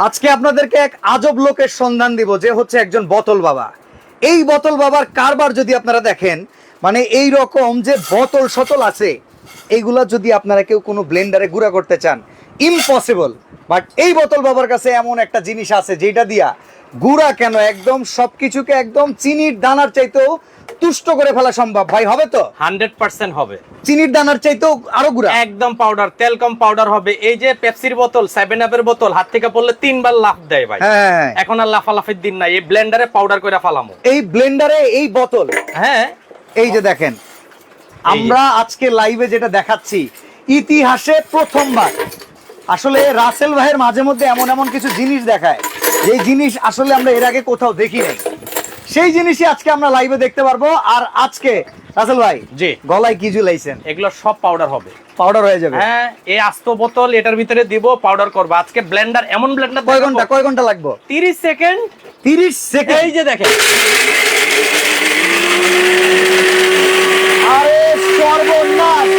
আজকে আপনাদেরকে এক আজব লোকের সন্ধান দিব, যে হচ্ছে একজন বোতল বাবা। এই বোতল বাবার কারবার যদি আপনারা দেখেন, মানে এই রকম যে বোতল শতল আছে, এইগুলা যদি আপনারা কেউ কোনো ব্লেন্ডারে গুঁড়া করতে চান, ইম্পসিবল। বাট এই বোতল বাবার কাছে এমন একটা জিনিস আছে যেটা দিয়া গুঁড়া কেন একদম সবকিছুকে একদম চিনির দানার চাইতেও তুষ্ট করে ফেলা সম্ভব। ভাই হবে তো? 100% হবে। চিনির দানার চাইতেও আরো গুঁড়া, একদম পাউডার, তেল কম পাউডার হবে। এই যে পেপসির বোতল, 7 আপের বোতল হাত থেকে পড়লে 3 বার লাফ দেয় ভাই। হ্যাঁ, এখন আর লাফালাফির দিন নাই, এই ব্লেন্ডারে পাউডার করে ফালামো। এই ব্লেন্ডারে এই বোতল, হ্যাঁ এই যে দেখেন আমরা আজকে লাইভে যেটা দেখাচ্ছি, ইতিহাসে প্রথমবার। আসলে রাসেল ভাইয়ের মাঝে মধ্যে এমন এমন কিছু জিনিস দেখায়, যে জিনিস আসলে আমরা এর আগে কোথাও দেখি নাই, সেই জিনিসই আজকে আমরা লাইভে দেখতে পারবো। আর আজকে রাসেল ভাই জি গলায় কি ঝুলাইছেন? এগুলো সব পাউডার হবে, পাউডার হয়ে যাবে। হ্যাঁ এই আস্ত বোতল এটার ভিতরে দিব, পাউডার করব আজকে। ব্লেন্ডার এমন ব্লেন্ডার, কয় ঘন্টা লাগবে? 30 সেকেন্ড। 30 সেকেন্ড। এই যে দেখেন, আরে সর্বনাশ!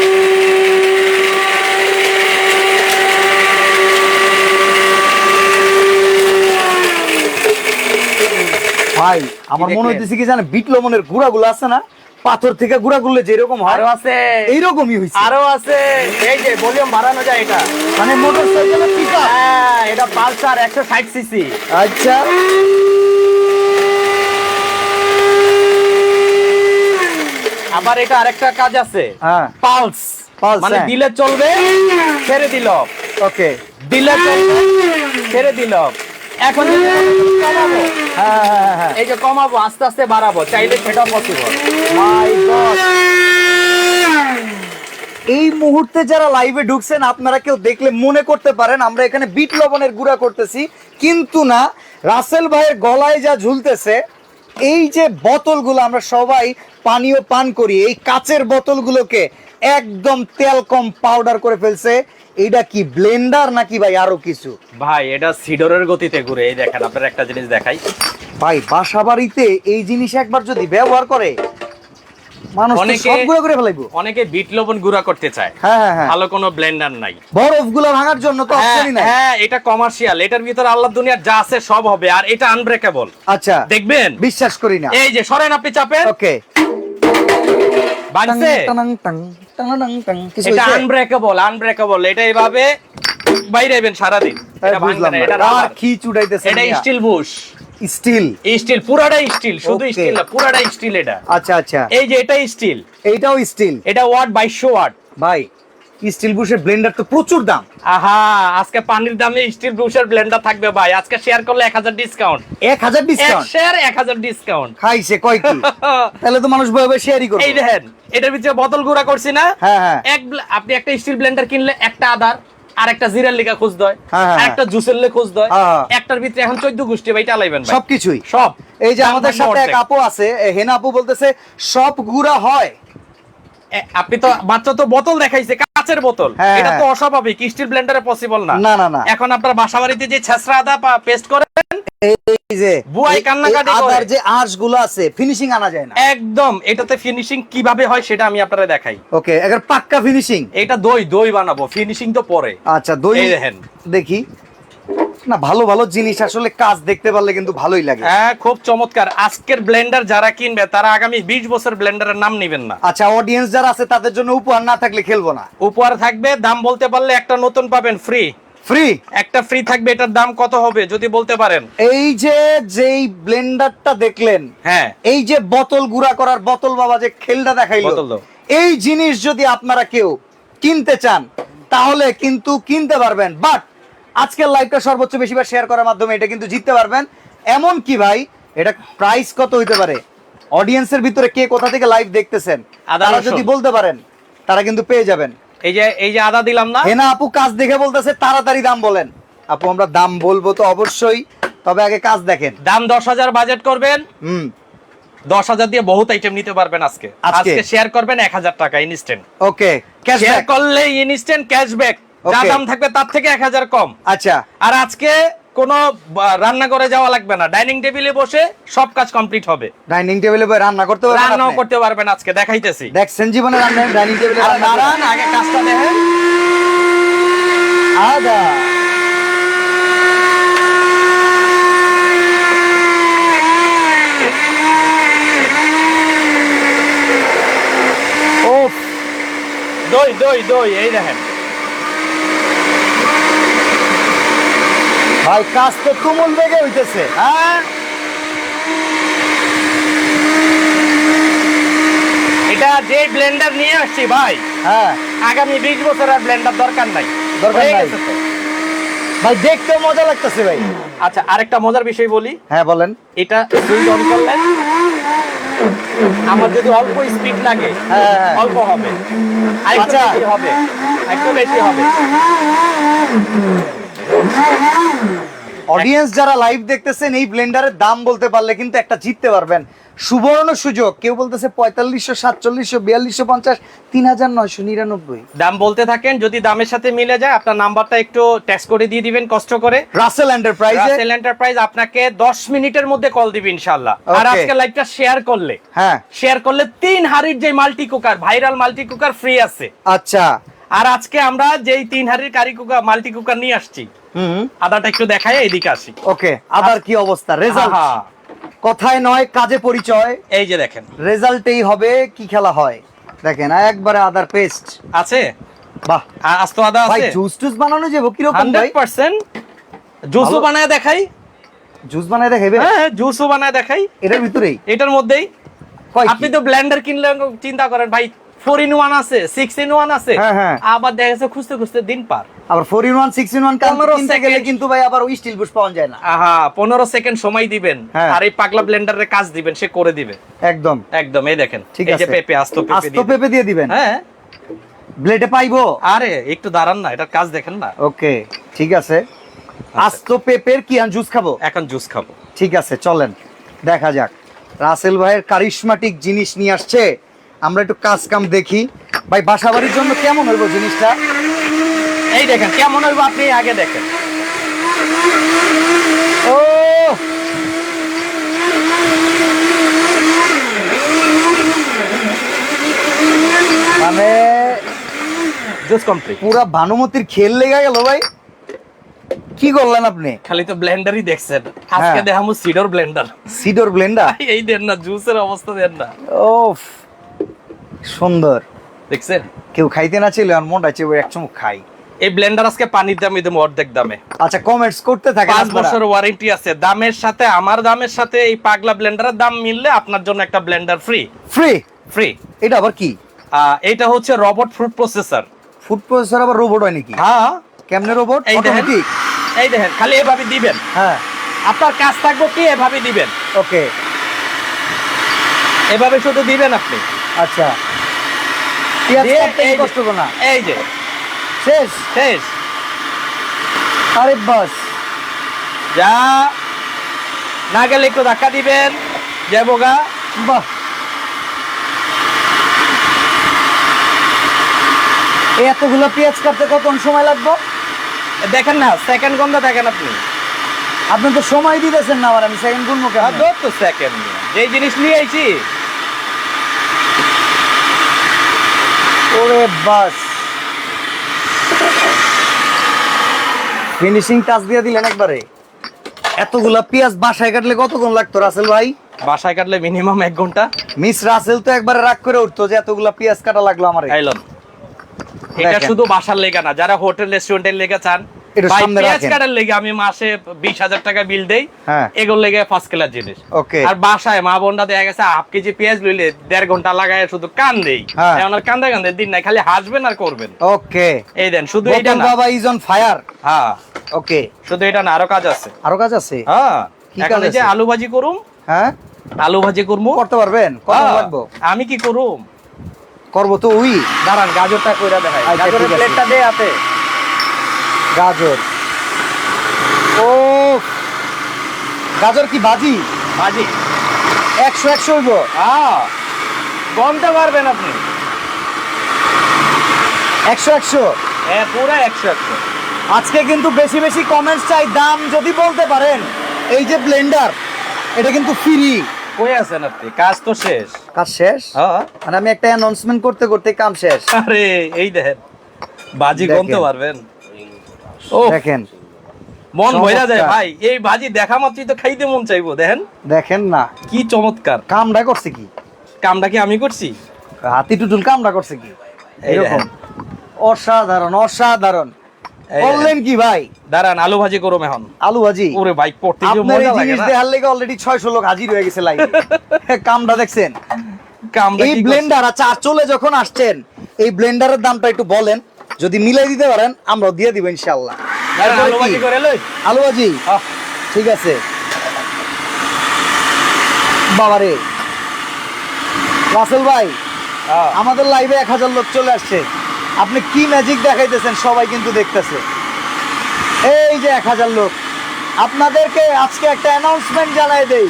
ভাই আমার মনে হইতেছে কি জানেন, বিট লবণের গুঁড়াগুলো আছে না, পাথর থেকে গুঁড়া গুলো যেরকম হয়, আরো আছে, এইরকমই হইছে। আরো আছে। এই যে ভলিউম বাড়ানো যায় এটা, মানে মোটরসাইকেলের পিকআপ। হ্যাঁ এটা পালসার 160 সিসি। আচ্ছা, আবার এটা আরেকটা কাজ আছে, হ্যাঁ পালস। Pulse, মানে হ্যাঁ। দিলে চলবে, ছেড়ে দিল, ওকে, দিলে চলবে, ছেড়ে দিল। এখন যদি কমাবো, হ্যাঁ হ্যাঁ হ্যাঁ, এই যে কমাবো, আস্তে আস্তে বাড়াবো, চাইলে সেটা পসিবল। মাই গড! এই মুহূর্তে যারা লাইভে ঢুকছেন, আপনারা কেউ দেখলে মনে করতে পারেন আমরা এখানে বিট লবণের গুঁড়া করতেছি, কিন্তু না। রাসেল ভাইয়ের গলায় যা ঝুলতেছে, এই যে বোতলগুলো আমরা সবাই পানীয় পান করি, এই কাচের বোতলগুলোকে একদম তেল কম পাউডার করে ফেলছে। এইটা কি ব্লেন্ডার নাকি ভাই আরো কিছু? ভাই এটা সিডরের গতিতে ঘুরে। এই দেখেন, আপনার একটা জিনিস দেখাই ভাই, বাসা বাড়িতে এই জিনিস একবার যদি ব্যবহার করে, মানুষ তো অনেকে- সব গুঁড়া করে ফেলাইবো। অনেকে বিট লবণ গুঁড়া করতে চায়, হ্যাঁ হ্যাঁ হ্যাঁ, ভালো কোনো ব্লেন্ডার নাই। বরফগুলো ভাঙার জন্য তো অপশনই নাই। হ্যাঁ এটা কমার্শিয়াল, এটার ভিতরে আল্লাহ দুনিয়ার যা আছে সব হবে। আর এটা আনব্রেকেবল, আচ্ছা, দেখবেন। বিশ্বাস করি না। এই যে সরেন, আপনি চাপেন, ওকে, বানছে। এটা আনব্রেকেবল, আনব্রেকেবল। এটা এইভাবে বাইরে আইবেন সারাদিন, এটা ভাঙবে না। এটা আর রাবার, কি চুড়াইতেছে? এটা স্টিল বুশ, স্টিল। স্টিল পুরাটাই স্টিল, শুধু Okay. স্টিল না, পুরাটাই স্টিল এটা। আচ্ছা আচ্ছা, এই যে এটা স্টিল, এইটাও স্টিল। এটা ওয়াট 2200 ওয়াট। ভাই স্টিল বুশের ব্লেন্ডার তো প্রচুর দাম। আহা, আজকে পানির দামে স্টিল ব্রুশের ব্লেন্ডার থাকবে ভাই। আজকে শেয়ার করলে 1000 ডিসকাউন্ট, 1000 এক ডিসকাউন্ট। Share 1000 discount. খাইছে কয় কি? তাহলে তো মানুষ বয়ে বয়ে শেয়ারই করবে। এই দেখেন, এটার ভিতরে বোতল গুঁড়া করছি না। হ্যাঁ হ্যাঁ, আপনি একটা স্টিল ব্লেন্ডার কিনলে একটা আদার আর একটা জিরার লিগা খুঁজ দেয়, হ্যাঁ, হ্যাঁ, আর একটা জুসের লে খুঁজ দেয়। হ্যাঁ, হ্যাঁ। একটার ভিতরে এখন 14 গোষ্ঠী ভাই চালাইবেন ভাই, সবকিছুই। সব। এই যে দাম আমাদের থাকবে সাথে এক অর্ধেক। আপু আছে, হেনা আপু, বলতেছে সব গুঁড়া হয়। আপনি তো মাত্র তো বোতল দেখাইছে, কাচের বোতল, হ্যাঁ, এটা তো হ্যাঁ। অস্বাভাবিক, স্টিল ব্লেন্ডারে পসিবল না। না না না, এখন আপনার বাসাবাড়িতে যে ছেঁচড়া আদা পেস্ট করে, এই যে বুয়াই কান্নাকাটি করে। আদার যে আঁশগুলো আছে, ফিনিশিং আনা যায় না। একদম এটাতে ফিনিশিং কিভাবে হয় সেটা আমি আপনাদের দেখাই। ওকে, একবার পাক্কা ফিনিশিং। এটা দই দই বানাবো, ফিনিশিং তো পরে। আচ্ছা, দই এই দেখেন, দেখি না। ভালো ভালো জিনিস আসলে কাজ দেখতে পারলে কিন্তু ভালোই লাগে। হ্যাঁ খুব চমৎকার। আজকের ব্লেন্ডার যারা কিনবে তারা আগামী 20 বছর ব্লেন্ডারের নাম নেবেন না। আচ্ছা, অডিয়েন্স যারা আছে তাদের জন্য উপহার না থাকলে খেলবো না। উপহার থাকবে, দাম বলতে পারলে একটা নতুন পাবেন ফ্রি। ফ্রি একটা ফ্রি থাকবে, এটার দাম কত হবে যদি বলতে পারেন? এই যে যেই ব্লেন্ডারটা দেখলেন, হ্যাঁ এই যে বোতল গুঁড়া করার বোতল বাবা যে খেলটা দেখাইলো, বোতল দাও। এই জিনিস যদি আপনারা কেউ কিনতে চান তাহলে কিন্তু কিনতে পারবেন। বাট আজকের লাইভটা সর্বোচ্চ বেশিবার শেয়ার করার মাধ্যমে এটা কিন্তু জিততে পারবেন। এমন কি ভাই, এটা প্রাইস কত হইতে পারে? অডিয়েন্সের ভিতরে কে কোথা থেকে লাইভ দেখতেছেন আদা তারা রসুন। যদি বলতে পারেন, তারা কিন্তু পেয়ে যাবেন। এই যে আদা দিলাম না। হেনা আপু কাজ দেখে বলতেছে তাড়াতাড়ি দাম বলেন। আপু আমরা দাম বলবো তো অবশ্যই, তবে আগে কাজ দেখেন। দাম 10,000 বাজেট করবেন, 10,000 দিয়ে বহুত আইটেম নিতে পারবেন। আজকে শেয়ার করবেন 1000 টাকা ইনস্ট্যান্ট। ওকে, শেয়ার ক্যাশব্যাক করলে ইনস্ট্যান্ট ক্যাশব্যাক, যা Okay. দাম থাকবে তার থেকে 1000 কম। আচ্ছা, আর আজকে কোনো রান্না করে যাওয়া লাগবে না, ডাইনিং টেবিলে বসে সব কাজ কমপ্লিট হবে। ডাইনিং টেবিলে বসে রান্না করতে পারবেন রান্নাও আপনি? করতে পারবেন, আজকে দেখাইতেছি। দেখছেন জীবনে রান্না ডাইনিং টেবিলে আর রান্না দাঁড়ান, আগে কাজটা দেখেন। আদা দই দই এই দেখেন ভাই কাজ তো তুমুল বেগে হইতেছে। হ্যাঁ এটা যে ব্লেন্ডার নিয়ে আসছি ভাই, হ্যাঁ আগামী 20 বছর আর ব্লেন্ডার দরকার নাই। দরকার হয়ে নাই। গেছে তো। ভাই দেখতে মজা লাগতেছে ভাই। আচ্ছা আরেকটা মজার বিষয় বলি, হ্যাঁ বলেন। এটা সুইচ অন করলে আমার যদি অল্প স্পিড লাগে হ্যাঁ, হ্যাঁ। অল্প হবে, আরেকটু আচ্ছা। বেশি হবে, একটু বেশি হবে। অডিয়েন্স যারা লাইভ দেখতেছেন এই ব্লেন্ডারের দাম বলতে পারলে কিন্তু একটা জিততে পারবেন, সুবর্ণ সুযোগ। কেউ বলতেছে 4500, 4700, 4250, 3999। দাম বলতে থাকেন, যদি দামের সাথে মিলে যায় আপনার নাম্বারটা একটু টেক্সট করে দিয়ে দিবেন কষ্ট করে। রাসেল এন্টারপ্রাইজে রাসেল এন্টারপ্রাইজ আপনাকে 10 মিনিটের মধ্যে কল দিবে ইনশাআল্লাহ। আর Okay. আজকে লাইভটা শেয়ার করলে, হ্যাঁ শেয়ার করলে 3 হাড়ির যে multi cooker, viral multi cooker free আছে। আচ্ছা আর আজকে আমরা যেই 3 হাড়ির কারি কুকার মাল্টি কুকার নিয়ে আসছি, হুম আদাটা একটু দেখায় এদিকে আসি। ওকে আদার কি অবস্থা? রেজাল্ট আহা, কথায় নয় কাজে পরিচয়, এই যে দেখেন রেজাল্টেই হবে কি খেলা হয়। দেখেন একবারে আদার পেস্ট আছে, বাহ আস্ত আদা ভাই। আছে জুস টুস বানানো যাবো কিরকম ভাই? 100%। জুসও ভালো। বানায় দেখাই। জুস বানায় দেখাইবে হ্যাঁ জুসও বানায় দেখাই এটার ভিতরেই? এটার মধ্যেই। কয় আপনি কি? তো ব্লেন্ডার কিনলে চিন্তা করেন ভাই 4 in 1 আছে, 6 in 1 আছে, হ্যাঁ, হ্যাঁ। আবার দেখা যাচ্ছে খুঁজতে খুঁজতে দিন পার। আবার 4 in 1, 6 in 1 15 কিনতে গেলে সেকেন্ড। কিন্তু ভাই আবার ওই স্টিল বুশ পাওয়া যায় না। আহা 15 সেকেন্ড সময় দিবেন হ্যাঁ। আর এই পাগলা ব্লেন্ডারে কাজ দিবেন, সে করে দিবে একদম একদম। এই দেখেন ঠিক এই যে আছে। পেঁপে, আস্ত পেঁপে আস্ত দিয়ে পেঁপে দিয়ে দিবেন। হ্যাঁ ব্লেডে পাইবো? আরে একটু দাঁড়ান না, এটার কাজ দেখেন না। ওকে ঠিক আছে। আস্ত পেঁপের কি জুস খাবো? এখন জুস খাবো। ঠিক আছে চলেন দেখা যাক। রাসেল ভাইয়ের কারিশমাটিক জিনিস নিয়ে আসছে, আমরা একটু কাজ কাম দেখি। ভাই বাসাবাড়ির জন্য কেমন হইব জিনিসটা? এই দেখেন কেমন হইব, আপনি আগে দেখেন। ও মানে জুস কমপ্লিট। পুরা ভানুমতির খেল লেগে গেল ভাই। কি করলেন আপনি? খালি তো ব্লেন্ডারই দেখছেন, আজকে হ্যাঁ। দেখামু সিডর ব্লেন্ডার। সিডর ব্লেন্ডার। এই দেন না, জুসের অবস্থা দেন না। ওফ সুন্দর। দেখছেন কেউ খাইতে না ছিল আর মনটা চেয়ে এক চুমুক খাই। এই ব্লেন্ডার আজকে পানির দামে দেবো অর্ধেক দামে। আচ্ছা কমেন্টস করতে থাকেন 5 আপনারা। বছর ওয়ারেন্টি আছে। দামের সাথে আমার দামের সাথে এই পাগলা ব্লেন্ডারের দাম মিললে আপনার জন্য একটা ব্লেন্ডার ফ্রি ফ্রি। ফ্রি। এটা আবার কি? এটা হচ্ছে robot food processor. Food processor আবার রোবট হয় নাকি? হ্যাঁ কেমনে রোবট? এই দেখেন, অটোমেটিক? এই দেখেন খালি এভাবে দিবেন, হ্যাঁ আপনার কাজ থাকবে কি এভাবে দিবেন, ওকে এভাবে শুধু দিবেন আপনি। আচ্ছা পেঁয়াজ দিয়ে কাটতে এই কি কষ্ট হবে না? এই যে শেষ। শেষ। আরে বাস যা না গেলে একটু ধাক্কা দিবেন, যাবো গা। বাহ। এই এতগুলো পেঁয়াজ কাটতে কতক্ষণ সময় লাগবে? দেখেন না সেকেন্ড গন্ধ দেখেন আপনি। আপনি তো সময় দিতেছেন না, আমার আমি সেকেন্ড গুনবো কেন? তো সেকেন্ড যেই জিনিস নিয়ে আইছি। ওরে বাস ফিনিশিং টাচ দিয়ে দিলেন একবারে। এতগুলা পেঁয়াজ বাসায় কাটলে কতক্ষণ লাগতো রাসেল ভাই? বাসায় কাটলে মিনিমাম 1 ঘন্টা। মিস রাসেল তো একবারে রাগ করে উঠতো যে এতগুলা পেঁয়াজ কাটা লাগলো আমারে। আইলন এটা দেখেন। শুধু বাসার লেগা না, যারা হোটেল রেস্টুরেন্টের লেগা চান একটু ভাই সামনে পেঁয়াজ রাখেন। কাটার লেগে আমি মাসে 20,000 টাকা বিল দেই, হ্যাঁ। এগুলো লেগে ফার্স্ট ক্লাস জিনিস। ওকে আর বাসায় মা বোনরা দেখা গেছে হাফ কেজি পেঁয়াজ লইলে 1.5 ঘন্টা লাগায় শুধু কান দেই। হ্যাঁ। এখন আর কান্দা কান্দে দিন নাই, খালি হাসবেন আর করবেন। ওকে এই দেন শুধু এটা বোতল না, বাবা ইজ অন ফায়ার। হ্যাঁ ওকে শুধু এটা না, আরো কাজ আছে। আরো কাজ আছে? হ্যাঁ কি এখন কাজ এই যে আছে? আলু ভাজি করুম, হ্যাঁ আলু ভাজি করবো। করতে পারবেন? কত হ্যাঁ, লাগবে? আমি কি করুম, করবো তো উই। দাঁড়ান গাজরটা কইরা দেখাই। আচ্ছা, গাজরের ঠিক আছে। প্লেটটা দে হাতে। গাজর। ও গাজর কি ভাজি? ভাজি 100 হইব? হ্যাঁ গমতে পারবেন আপনি। 100 হ্যাঁ পুরো 100। আজকে কিন্তু বেশি বেশি কমেন্টস চাই, দাম যদি বলতে পারেন। এই যে ব্লেন্ডার এটা কিন্তু ফ্রি। কই আছেন আপনি? কাজ তো শেষ। কাজ শেষ? হ্যাঁ মানে আমি একটা অ্যানাউন্সমেন্ট করতে করতে কাম শেষ। আরে এই দেখেন ভাজি দেখেন। গমতে পারবেন। ও দেখেন মন ভইরা যায় চমৎকার। ভাই, এই ভাজি দেখা মাত্রই তো খাইতে মন চাইবো। দেখেন দেখেন না কি চমৎকার। কামটা করছে কি? কামটা কি আমি করছি? হাতি টুটুল কামটা করছে কি? এই এরকম দেখেন। অসাধারণ অসাধারণ। এই বললেন কি ভাই? দাঁড়ান আলু ভাজি করুম এখন। আলু ভাজি? ওরে ভাই পড়তে যে আপনার মজা এই লাগে জিনিস না। দেখার লেগে অলরেডি 600 লোক হাজির হয়ে গেছে লাইভে। কামটা দেখছেন? কামটা এই কি করছে? ব্লেন্ডার আচ্ছা চলে যখন আসছেন এই ব্লেন্ডারের দামটা একটু বলেন, যদি মিলাই দিতে পারেন আমরাও দিয়ে দিব ইনশাআল্লাহ। দাঁড়ান, আলু ভাজি করে লই। আলু ভাজি আহ, ঠিক আছে। বাবারে রাসেল ভাই, আহ। আমাদের লাইভে 1000 লোক চলে আসছে, আপনি কি ম্যাজিক দেখাইতেছেন সবাই কিন্তু দেখতেছে। এই যে 1000 লোক, আপনাদেরকে আজকে একটা অ্যানাউন্সমেন্ট জানাই দেই,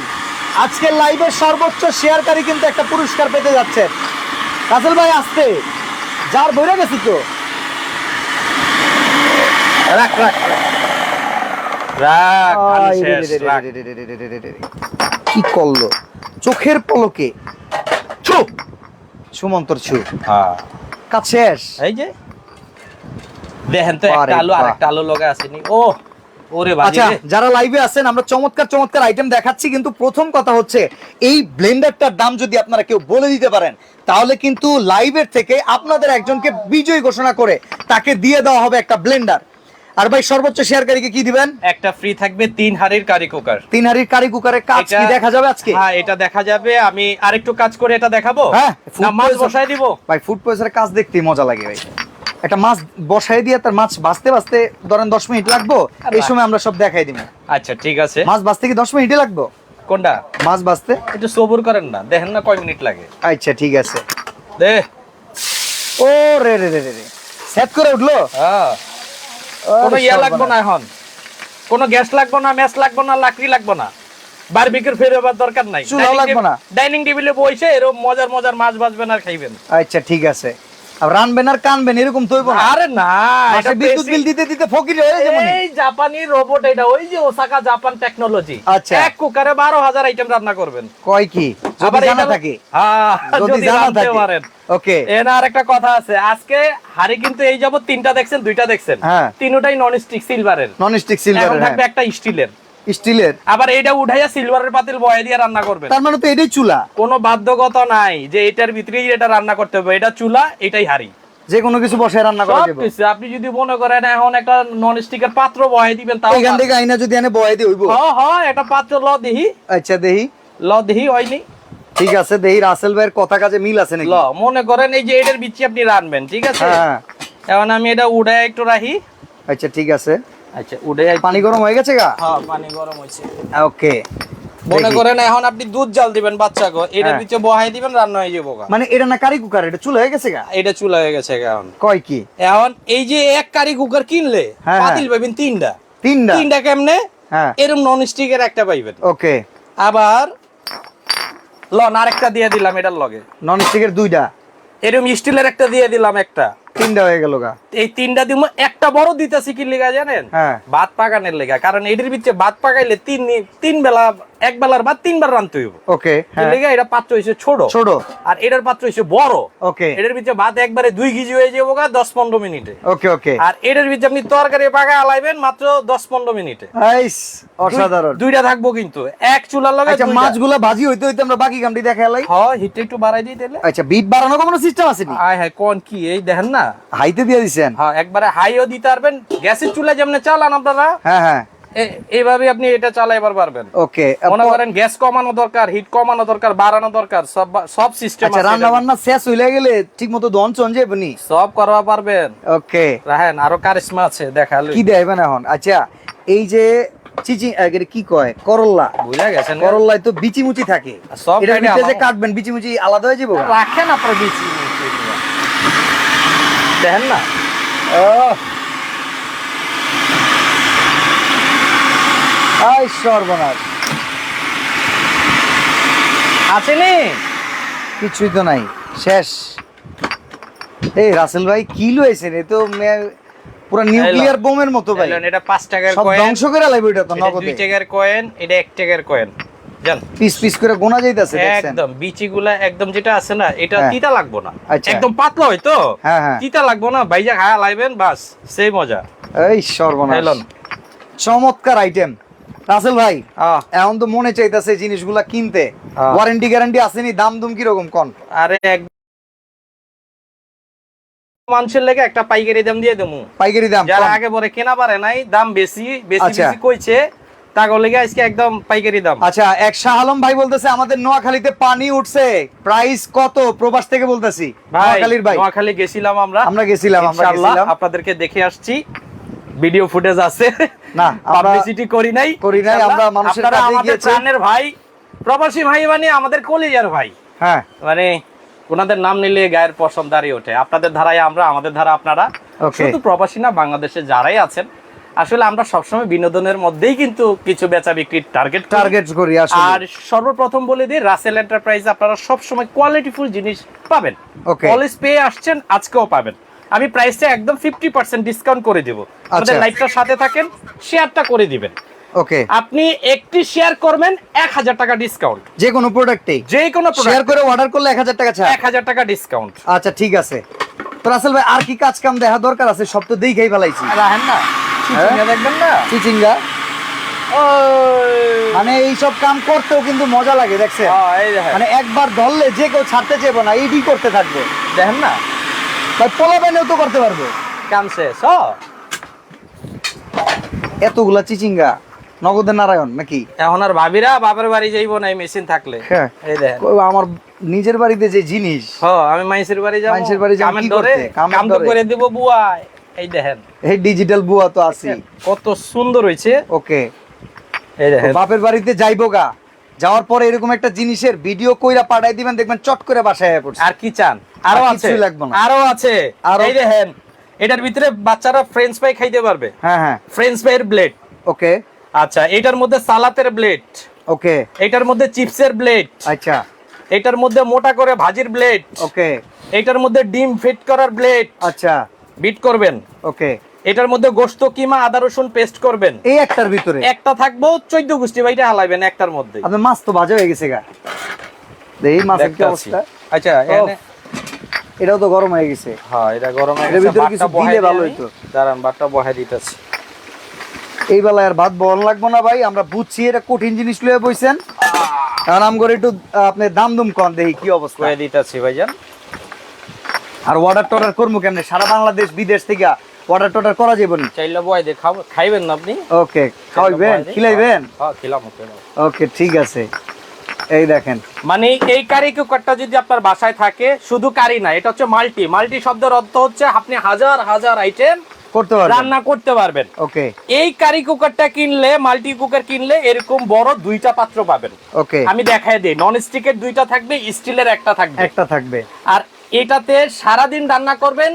আজকে লাইভের সর্বোচ্চ শেয়ারকারী কিন্তু একটা পুরস্কার পেতে যাচ্ছে। রাসেল ভাই আসতে যার বইরে গেছি তো, রাখ রাখ রাখ, আলু শেষ, রাখ। কি করলো চোখের পলকে, ছু সুমন্তর ছু হ্যাঁ, কাজ শেষ। এই যে দেখেন তো বারে একটা আলু আর বাহ। একটা আলু লগা আসেনি। ও ওরে ভাজি আচ্ছা রে। যারা লাইভে আছেন আমরা চমৎকার চমৎকার আইটেম দেখাচ্ছি, কিন্তু প্রথম কথা হচ্ছে এই ব্লেন্ডারটার দাম যদি আপনারা কেউ বলে দিতে পারেন তাহলে কিন্তু লাইভের থেকে আপনাদের একজনকে বিজয়ী ঘোষণা করে তাকে দিয়ে দেওয়া হবে একটা ব্লেন্ডার। আর ভাই সর্বোচ্চ শেয়ারকারীকে কি দিবেন? একটা ফ্রি থাকবে 3 হাঁড়ির কারি কুকার। 3 হাঁড়ির কারি কুকারের কাজ কি দেখা যাবে আজকে? হ্যাঁ এটা দেখা যাবে। আমি আরেকটু কাজ করে এটা দেখাবো। হ্যাঁ, না food মাছ processor- বসায় দিব। ভাই ফুড প্রসেসরের কাজ দেখতেই মজা লাগে ভাই। একটা মাছ বসাই দিয়ে তার মাছ ভাজতে ভাজতে ধরেন 10 মিনিট লাগবো, এই সময় আমরা সব দেখাই দিব। আচ্ছা ঠিক আছে। মাছ ভাজতে কি 10 মিনিটই লাগবো? কোনটা? মাছ ভাজতে? একটু সবুর করেন না, দেখেন না কয় মিনিট লাগে। আচ্ছা ঠিক আছে। দে। ও রে রে রে রে সেট করে উঠলো। হ্যাঁ, কোনো ইয়া লাগবো না এখন, কোনো গ্যাস লাগবো না, ম্যাচ লাগবো না, লাকড়ি লাগবো না, বারবিকিউর ফেরবার দরকার নাই, চুলাও লাগবো না। ডাইনিং টেবিলে বসে এরকম মজার মজার মাছ ভাজবেন আর খাইবেন। আচ্ছা ঠিক আছে। আর রানবেন আর কানবেন এরকম তো হইব না। আরে না, মাসে এটা বিদ্যুৎ বিল দিতে দিতে ফকির হয়ে যাবে না। এই জাপানি রোবট, এটা ওই যে ওসাকা জাপান টেকনোলজি। আচ্ছা। এক কুকারে 12,000 আইটেম রান্না করবেন। কয় কি যদি আবার জানা এটা- থাকে? হ্যাঁ, যদি যদি জানা জানতে থাকে পারেন। ওকে। এর আর একটা কথা আছে, আজকে হাড়ি কিন্তু এই যাবত 3টা দেখছেন, 2টা দেখছেন, হ্যাঁ। তিনটাই নন স্টিক সিলভারের। নন স্টিক এখন সিলভার থাকবে একটা স্টিলের। স্টিলের। আবার এইটা উঠাইয়া সিলভারের পাতিল বয়ে দিয়ে রান্না করবেন। তার মানে তো এটাই চুলা, কোনো বাধ্যকতা নাই যে এটার ভিতরেই এটা রান্না করতে হবে। এটা চুলা, এটাই হাড়ি, যে কোনো কিছু বসায় রান্না করা যাবে। সবকিছু। আপনি যদি মনে করেন এখন একটা নন স্টিকের পাত্র বয়ে দিবেন, তাও এখান থেকে আইনা যদি এনে বয়াই দি হইব। একটা পাত্র ল দেহি, আচ্ছা দেহি, হয়নি। ঠিক আছে দেহি। রাসেল ভাইয়ের কথা কাজে মিল আছে নাকি? ল মনে করেন এই যে এটার বিচি আপনি রানবেন, ঠিক আছে। হ্যাঁ এখন আমি এটা উড়ে একটু রাখি। আচ্ছা ঠিক আছে। আচ্ছা উড়ে পানি গরম হয়ে গেছে গা? হ্যাঁ পানি গরম হয়েছে। ওকে। মনে করেন এখন আপনি দুধ জাল দিবেন বাচ্চাকে, এটার হ্যাঁ। ভিতরে বহাই দিবেন, রান্না হয়ে যাবো গা। মানে এটা না কারি কুকার, এটা চুলা হয়ে গেছে গা? এটা চুলা হয়ে গেছে এখন। কয় কি? এখন এই যে এক কারি কুকার কিনলে হ্যাঁ, পাতিল পাইবেন 3টা। তিনটা? 3টা কেমনে? হ্যাঁ এরকম নন স্টিকের একটা পাইবেন। ওকে। আবার লন আরেকটা দিয়ে দিলাম এটার লগে। নন স্টিকের 2টা, এরকম স্টিলের একটা দিয়ে দিলাম একটা। 3টা হয়ে গেল গা। এই 3টা দিব। একটা বড় দিতেছি কি লিগা জানেন? হ্যাঁ। ভাত পাকানোর লেগা। কারণ এটির ভিতরে ভাত পাকাইলে তিন বেলা, এক বেলার ভাত 3 বার রাঁধতে হইব। ওকে। কি হ্যাঁ লিগা? এটা পাত্র হইছে ছোট, ছোট। আর এটার পাত্র হইছে বড়। ওকে এটার ভিতরে ভাত একবারে 2 কেজি হয়ে যাবো গা 10-15 মিনিটে। ওকে ওকে। আর এটার ভিতরে আপনি তরকারি পাকা আলাইবেন মাত্র 10-15 মিনিটে। আইস অসাধারণ। 2টা থাকবো কিন্তু এক চুলার লগে। আচ্ছা মাছগুলা ভাজি হইতে হইতে আমরা বাকি কামটি দেখা লাই। হ্যাঁ, হিটটা একটু বাড়াই দিই তাহলে। আচ্ছা বিট বাড়ানো কোনো সিস্টেম আছে নি? আয় হ্যাঁ, কোন কি এই দেখেন না। হাইতে দিয়ে দিছেন? হ্যাঁ, একবারে হাইও দিতে পারবেন। গ্যাসের চুলা যেমন চালান আপনারা, হ্যাঁ হ্যাঁ এইভাবে আপনি এটা চালাইবার পারবেন। ওকে। মনে করেন গ্যাস কমানো দরকার, হিট কমানো দরকার, বাড়ানো দরকার, সব সিস্টেম আচ্ছা আছে। রান্না বান্না শেষ হইলে গেলে ঠিকমতো দন চন যাবে নি? সব করবা পারবেন। ওকে। রাহেন আরো কারিশমা আছে, দেখালো কি দেবেন এখন? আচ্ছা এই যে চিচি এর কি কয় করল্লা, বুঝা গেছেন। করল্লায় তো বিচি মুচি থাকে, সব এটার কাইটে ভিতরে যে আলাদা। কাটবেন বিচি মুচি আলাদা হয়ে যাবে? রাখেন আপনার বিচি দেখেন না। আই সর্বনাশ, আছে নি কিছুই তো নাই, শেষ। এই রাসেল ভাই কি লইছেন? এ তো পুরো নিউক্লিয়ার বোমের মতো ভাই। এলেন, এটা 5 টাকার সব কয়েন, ধ্বংস করে লাইব এটা তো এটা 2 নগদে। টাকার কয়েন, এটা 1 টাকার কয়েন। জান পিস পিস করে গোনা যাইতাছে দেখছেন? একদম বিচিগুলা একদম যেটা আছে না, এটা হ্যাঁ। তিতা লাগবো না। আচ্ছা। একদম পাতলা হয় তো, হ্যাঁ হ্যাঁ। তিতা লাগবো না, ভাইজা খায়া লাইবেন বাস, সেই মজা। এই সর্বনাশ, এলন। চমৎকার আইটেম। রাসেল ভাই আহ, এখন তো মনে চাইতাছে জিনিসগুলা কিনতে, হ্যাঁ। ওয়ারেন্টি গ্যারান্টি আসেনি? দাম দুম কি রকম কোন? আরে একদম মানুষের লেগে একটা পাইকারি দাম দিয়ে দেবো। পাইকারি দাম যারা কম। আগে পরে কেনা পারে নাই, দাম বেশি বেশি আচ্ছা। বেশি কইছে, তাগো লেগে আজকে একদম পাইকারি দাম। আচ্ছা, এক শাহ আলম ভাই বলতেছে আমাদের নোয়াখালীতে পানি উঠছে, প্রাইস কত? প্রবাস থেকে বলতেছি, ভাই নোয়াখালীর ভাই। নোয়াখালী গেছিলাম আমরা গেছিলাম, আমরা ইনশাআল্লাহ গেছিলাম। আপনাদেরকে দেখে আসছি, ভিডিও ফুটেজ আছে, না আমরা পাবলিসিটি করি নাই, আমরা মানুষের আপনারা কাছে আমাদের গিয়েছি। প্রাণের ভাই, প্রবাসী ভাই মানে আমাদের কলিজার ভাই, হ্যাঁ মানে ওনাদের নাম নিলে গায়ের পশম দাঁড়িয়ে ওঠে। আপনাদের ধারায় আমরা, আমাদের ধারা আপনারা। Okay. শুধু প্রবাসী না, বাংলাদেশে যারাই আছেন, আসলে আমরা সবসময় বিনোদনের মধ্যেই কিন্তু কিছু বেচা বিক্রির টার্গেট করি আসলে। আর সর্বপ্রথম বলে দিই, রাসেল এন্টারপ্রাইজ আপনারা সবসময় কোয়ালিটিফুল জিনিস পাবেন। Okay. অলওয়েজ পেয়ে আসছেন, আজকেও পাবেন। আমি প্রাইসটা একদম 50% ডিসকাউন্ট করে দেব। আমাদের লাইভটার সাথে থাকেন, শেয়ারটা করে দিবেন। ওকে, আপনি একটি শেয়ার করবেন 1000 টাকা ডিসকাউন্ট, যে কোনো প্রোডাক্টে যে কোনো শেয়ার করে অর্ডার করলে 1000 টাকা ছাড়। 1000 টাকা ডিসকাউন্ট। আচ্ছা ঠিক আছে। তো রাসেল ভাই আর কি কাজ কাম দেখা দরকার আছে? সব তো দেখেই ফেলাইছি। রাহেন না, চিচিঙ্গা দেখবেন না, চিচিঙ্গা, ওই মানে এইসব কাম করতেও কিন্তু মজা লাগে, দেখছেন? এই দেখেন, মানে একবার ধরলে যে কেউ ছাড়তে চাইবো না, এইটি করতে থাকবে। দেখেন না, ভাই পোলা বাইনেও তো করতে পারবে। কাম শেষ। এতগুলা চিচিঙ্গা, নগদের নারায়ণ নাকি? এখন আর ভাবিরা বাপের বাড়ি যাইবো না এই মেশিন থাকলে। হ্যাঁ। এই দেখেন, আমার নিজের বাড়িতে যে জিনিস, আমি মাইসের বাড়ি যাবো, মাইনষের বাড়ি যাবো কামের কি ধরে করতে? কামের কাম তো ধরে। করে দিব বুয়ায়। এই দেখেন এই ডিজিটাল বুয়া তো আছে। কত সুন্দর হইছে। ওকে, এই দেখেন, বাপের বাড়িতে যাইবো গা, যাওয়ার পরে এরকম একটা জিনিসের ভিডিও কইরা পাঠাই দিবেন, দেখবেন চট করে বাসায় আয়া পড়ছে। আর কি চান? আরো আর আছে, কিছুই লাগবে না। আরো আছে। আরো- এই দেখেন, এটার ভিতরে বাচ্চারা ফ্রেঞ্চ ফ্রাই খাইতে পারবে। হ্যাঁ হ্যাঁ, ফ্রেঞ্চ ফ্রাইয়ের ব্লেড। ওকে আচ্ছা, এটার মধ্যে সালাতের ব্লেড, ওকে, এটার মধ্যে চিপসের ব্লেড, আচ্ছা এটার মধ্যে মোটা করে ভাজির ব্লেড, ওকে, এটার মধ্যে ডিম ফিট করার ব্লেড, আচ্ছা বিট করবেন। ওকে। এটার মধ্যে গোশত কিমা আদা রসুন পেস্ট করবেন। এই একটার ভিতরে একটা থাকবো 14 গুষ্টি ভাইটা হালাইবেন একটার মধ্যে। আপনার মাছ তো ভাজা হয়ে গেছে গা, এই মাছের কি দেখতে আছি। অবস্থা? আচ্ছা, এটাও তো গরম হয়ে গেছে। হ্যাঁ, এটা গরম হয়ে এটার গেছে, ভিতরে কিছু ভাতটা বহাই দিলে দিই ভালো আমি। হইতো। দাঁড়ান, ভাতটা বহাই দিতেছি। এই বেলায় আর ভাত বহন লাগবো না ভাই, আমরা বুঝছি এটা কঠিন জিনিস লয়ে বইছেন। কারণ আম করে একটু আপনি দাম দুম কন, দেখি কি অবস্থা। বহাই দিতেছি ভাইজান। আর অর্ডার টর্ডার করবো কেমনে? সারা বাংলাদেশ বিদেশ থেকে অর্ডার টর্ডার করা যাবে নি? চাইলে বহাই দিয়ে খাইবেন না আপনি? ওকে, খাওয়াইবেন, খিলাইবেন? হ্যাঁ, খিলাম। ওকে ঠিক আছে। এই দেখেন, মানে এই কারি কুকারটা যদি আপনার বাসায় থাকে, শুধু কারি না, এটা হচ্ছে মাল্টি। মাল্টি শব্দের অর্থ হচ্ছে আপনি হাজার হাজার আইটেম করতে পারবেন, রান্না করতে পারবেন। ওকে এই কারি কুকারটা কিনলে, মাল্টি কুকার কিনলে এরকম বড় 2টা পাত্র পাবেন। ওকে, আমি দেখাই দিই, নন স্টিকের 2টা থাকবে, স্টিলের একটা থাকবে। একটা থাকবে। আর এটাতে সারাদিন রান্না করবেন,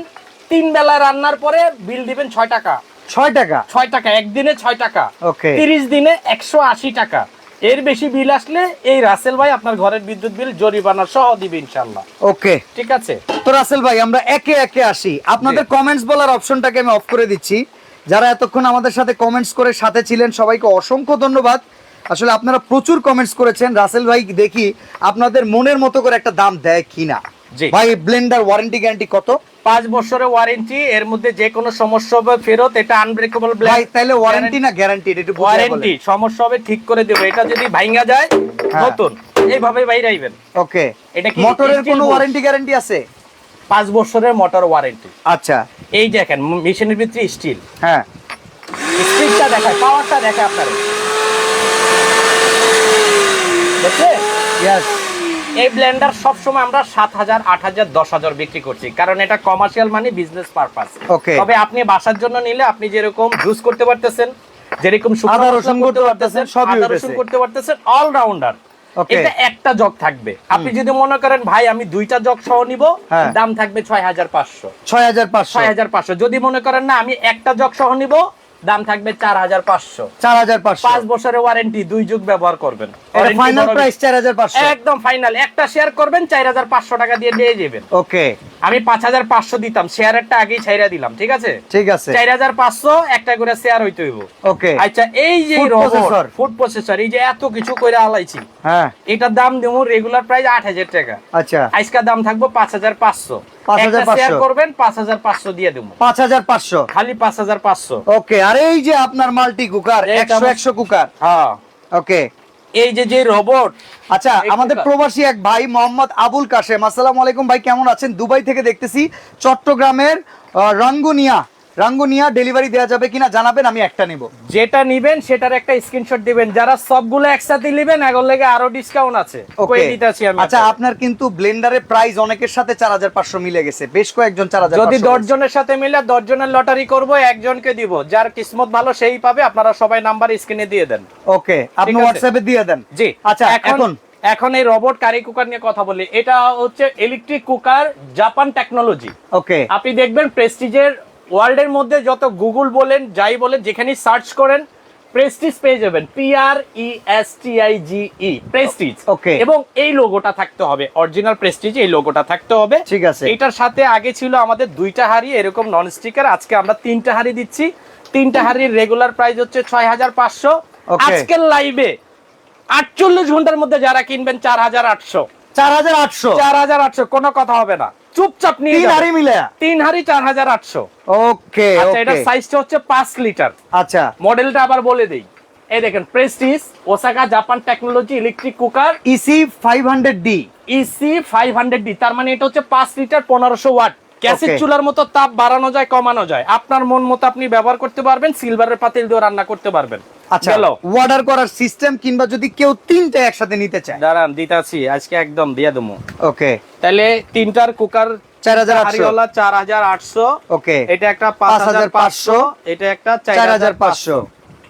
3 বেলা রান্নার পরে বিল দিবেন 6 টাকা। 6 টাকা? 6 টাকা, একদিনে 6 টাকা। ওকে, 30 দিনে 180 টাকা। এর বেশি বিল আসলে এই রাসেল ভাই আপনার ঘরের বিদ্যুৎ বিল জরিমানা সহ দিবে ইনশাআল্লাহ। ওকে ঠিক আছে? তো রাসেল ভাই আমরা একে একে আসি। আপনাদের কমেন্টস বলার অপশনটাকে আমি অফ করে দিচ্ছি। যারা এতক্ষণ আমাদের সাথে কমেন্টস করে সাথে ছিলেন সবাইকে অসংখ্য ধন্যবাদ। আসলে আপনারা প্রচুর কমেন্টস করেছেন। রাসেল ভাই দেখি আপনাদের মনের মতো করে একটা দাম দেয় কিনা। জি ভাই, ব্লেন্ডার ওয়ারেন্টি গ্যারান্টি কত? 5 বছরের ওয়ারেন্টি, এর মধ্যে যে কোনো সমস্যা হবে ফেরত। এটা আনব্রেকেবল ভাই ব্লেড। তাহলে ওয়ারেন্টি না গ্যারান্টি এটা একটু বুঝিয়ে ওয়ারেন্টি, বলেন। সমস্যা হবে ঠিক করে দেব। এটা যদি ভাঙা যায় নতুন এইভাবে বাইরে আইবেন। ওকে, এটা কি মোটরের steel কোনো board? ওয়ারেন্টি গ্যারান্টি আছে? 5 বছরের মোটর ওয়ারেন্টি। আচ্ছা, এই দেখেন মেশিনের ভিতরে স্টিল, হ্যাঁ স্পিডটা দেখায়, পাওয়ারটা দেখায় আপনার। দেখছেন? ইয়েস, এই ব্লেন্ডার সবসময় আমরা 7,000, 8,000, 10,000 বিক্রি করছি, কারণ এটা কমার্শিয়াল মানে বিজনেস পারপাস। ওকে, তবে আপনি বাসার জন্য নিলে আপনি যেরকম জুস করতে পারতেছেন, যেরকম আদা রসুন করতে পারতেছেন, সবই আদা হইতেছে। রসুন করতে পারতেছেন, অলরাউন্ডার। ওকে, এটা একটা জগ থাকবে। আপনি যদি মনে করেন ভাই আমি 2টা জগ সহ নিব, হ্যাঁ। দাম থাকবে 6,500। 6,500, 6,500 যদি মনে করেন না আমি একটা জগ সহ নিব, দাম থাকবে 4,500। 4,500। 5 বছরের ওয়ারেন্টি, 2 যুগ ব্যবহার করবেন। এটা ফাইনাল প্রাইস 4,500। একদম ফাইনাল। একটা শেয়ার করবেন 4,500 টাকা দিয়ে নিয়ে যাবেন। ওকে, আমি 5,500 দিতাম, শেয়ারেরটা আগেই ছাইরা দিলাম। ঠিক আছে? ঠিক আছে। 4,500 একটা করে শেয়ার হইতে হইব। ওকে, আচ্ছা, এই যে Food processor। ফুড প্রসেসর, এই যে এত কিছু কইরা আলাইছি, হ্যাঁ এটার দাম দেবো রেগুলার প্রাইস 8,000 টাকা। আচ্ছা, আজকের দাম থাকবো 5,500। 5,500 একটা শেয়ার করবেন 5,500 দিয়ে দেবো, 5,500। খালি 5,500। ওকে, আর এই যে আপনার মাল্টি কুকার এইটা 100 কুকার, হ্যাঁ, ওকে এই যে রোবট, আচ্ছা, এই আমাদের কুকার। প্রবাসী এক ভাই মোহাম্মদ আবুল কাশেম, আসসালামু আলাইকুম ভাই, কেমন আছেন? দুবাই থেকে দেখতেছি, চট্টগ্রামের রাঙ্গুনিয়া ডেলিভারি দেওয়া যাবে কিনা জানাবেন, আমি একটা নিব। যেটা নিবেন সেটার একটা স্ক্রিনশট দিবেন। যারা সবগুলো একসাথে নেবেন এগুলোর লাগে আরো ডিসকাউন্ট আছে, কই দিতেছি আমি। আচ্ছা, আপনার কিন্তু ব্লেন্ডারের প্রাইস অনেকের সাথে 4500 মিলে গেছে, বেশ কয়েকজন 4500। যদি 10 জনের সাথে মিলে 10 জনের লটারি করব, একজনকে দিব, যার কিসমত ভালো সেই পাবে। আপনারা সবাই নাম্বার স্ক্রিনে দিয়ে দেন। ওকে, আপনি ঠিক আছে। হোয়াটসঅ্যাপে দিয়ে দেন। জি। আচ্ছা, এখন এই রোবট কারি কুকার নিয়ে কথা বলি। এটা হচ্ছে ইলেকট্রিক কুকার, জাপান টেকনোলজি। ওকে, আপনি দেখবেন প্রেস্টিজের ওয়ার্ল্ডের মধ্যে যত গুগল বলেন যাই বলেন, যেখানে সার্চ করেন প্রেস্টিজ পেয়ে যাবেন। PRESTIGE, Prestige. ওকে। এবং এই লোগোটা থাকতে হবে, অরিজিনাল প্রেস্টিজ এই লোগোটা থাকতে হবে। ঠিক আছে। এটার সাথে আগে ছিল আমাদের 2টা হাড়ি এরকম নন স্টিকার, আজকে আমরা 3টা হাড়ি দিচ্ছি। 3টা হাড়ির রেগুলার প্রাইস হচ্ছে 6500। ওকে। আজকের লাইভে 48 ঘন্টার মধ্যে যারা কিনবেন 4800। 4800 কোনো কথা হবে না, চুপচাপ নিয়ে তিন যাবেন। হাড়ি মিলে। 3 হাড়ি 4800। ওকে, আচ্ছা, এটা ওকে। সাইজটা হচ্ছে 5 লিটার। আচ্ছা, মডেলটা আবার বলে দেই। এই দেখেন, Prestige Osaka Japan technology electric cooker EC 500D। EC 500D, তার মানে এটা হচ্ছে 5 লিটার 1500 ওয়াট। গ্যাসের Okay. চুলার মতো তাপ বাড়ানো যায়, কমানো যায়। আপনার মন মতো আপনি ব্যবহার করতে পারবেন, সিলভারের পাতিল দিয়ে রান্না করতে পারবেন। আচ্ছা, গেল। অর্ডার করার সিস্টেম কিংবা যদি কেউ তিনটা একসাথে নিতে চায়। দাঁড়ান, দিতাছি আজকে একদম দিয়ে দেবো। ওকে, তাহলে 3টার কুকার 4800। হাড়িওয়ালা 4800। ওকে, এটা একটা 5500, এটা একটা 4500।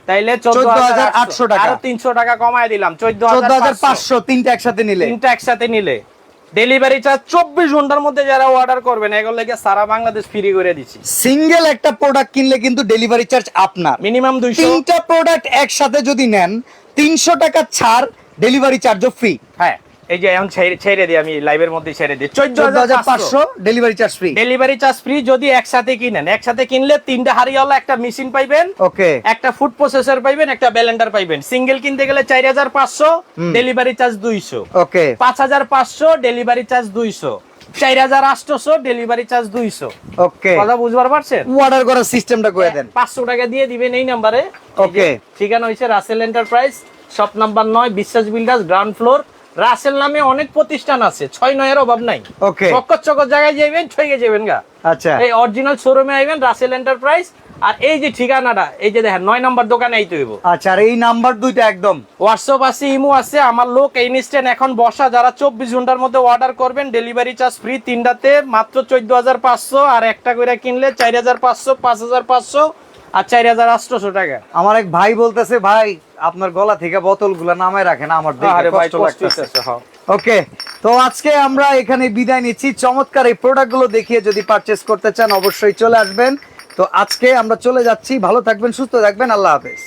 তাইলে 14800 টাকা। আরো 300 টাকা কমায় দিলাম, 14500। 14500 তিনটা একসাথে নিলে। তিনটা একসাথে নিলে ডেলিভারি চার্জ 24 ঘন্টার মধ্যে যারা অর্ডার করবেন এগুলো লাগে সারা বাংলাদেশ ফ্রি করে দিচ্ছি। সিঙ্গেল একটা প্রোডাক্ট কিনলে কিন্তু ডেলিভারি চার্জ আপনার। মিনিমাম 200। তিনটা প্রোডাক্ট একসাথে যদি নেন 300 টাকা ছাড়, ডেলিভারি চার্জও ফ্রি। হ্যাঁ, এই যে এখন ছেড়ে দিই, আমি লাইভের মধ্যে ছেড়ে দিই 14500 delivery charge free. Delivery charge free যদি একসাথে কিনেন। একসাথে কিনলে 3টা হাড়িওয়ালা একটা মেশিন পাইবেন, ওকে, একটা ফুড প্রসেসর পাইবেন, একটা ব্লেন্ডার পাইবেন। সিঙ্গেল কিনতে গেলে 4500, ডেলিভারি চার্জ 200। ওকে, 5500, ডেলিভারি চার্জ 200। 4800, delivery charge 200। ওকে। কথা বুঝবার পারছেন? অর্ডার করার সিস্টেমটা করে দেন। 500 টাকা দিয়ে দিবেন এই নাম্বারে। ওকে। ঠিকানা হইছে রাসেল এন্টারপ্রাইজ, শপ নাম্বার 9, বিশ্বাস বিল্ডার্স, গ্রাউন্ড ফ্লোর। রাসেল নামে অনেক প্রতিষ্ঠান আছে, 6-9 এর অভাব নাই। ওকে। চক্কর জায়গায় যাবেন, ছয়ে যাবেন গা। আচ্ছা, এই অরিজিনাল শোরুমে আইবেন, রাসেল এন্টারপ্রাইজ। আর এই যে ঠিকানাটা, এই যে দেখেন 9 নাম্বার দোকানে আইতে হইব। আচ্ছা, আর এই নাম্বার দুইটা একদম হোয়াটসঅ্যাপ আছে, ইমো আছে। আমার লোক এই ইনস্ট্যান্ট এখন বসা, যারা 24 ঘন্টার মধ্যে অর্ডার করবেন ডেলিভারি চার্জ ফ্রি। 3টাতে মাত্র 14500, আর একটা করে কিনলে 4500, 5500 আর 4800 টাকা। আমার এক ভাই বলতেছে, ভাই আপনার গলা থেকে বোতলগুলো নামায় রাখেন, আমার দেখে আরে ভাই, কষ্ট কষ্ট লাগতেছে। হইতেছে, হ্যাঁ। ওকে, তো আজকে আমরা এখানে বিদায় নিচ্ছি। চমৎকার এই প্রোডাক্টগুলো দেখিয়ে যদি পারচেজ করতে চান অবশ্যই চলে আসবেন। তো আজকে আমরা চলে যাচ্ছি, ভালো থাকবেন, সুস্থ থাকবেন, আল্লাহ হাফেজ।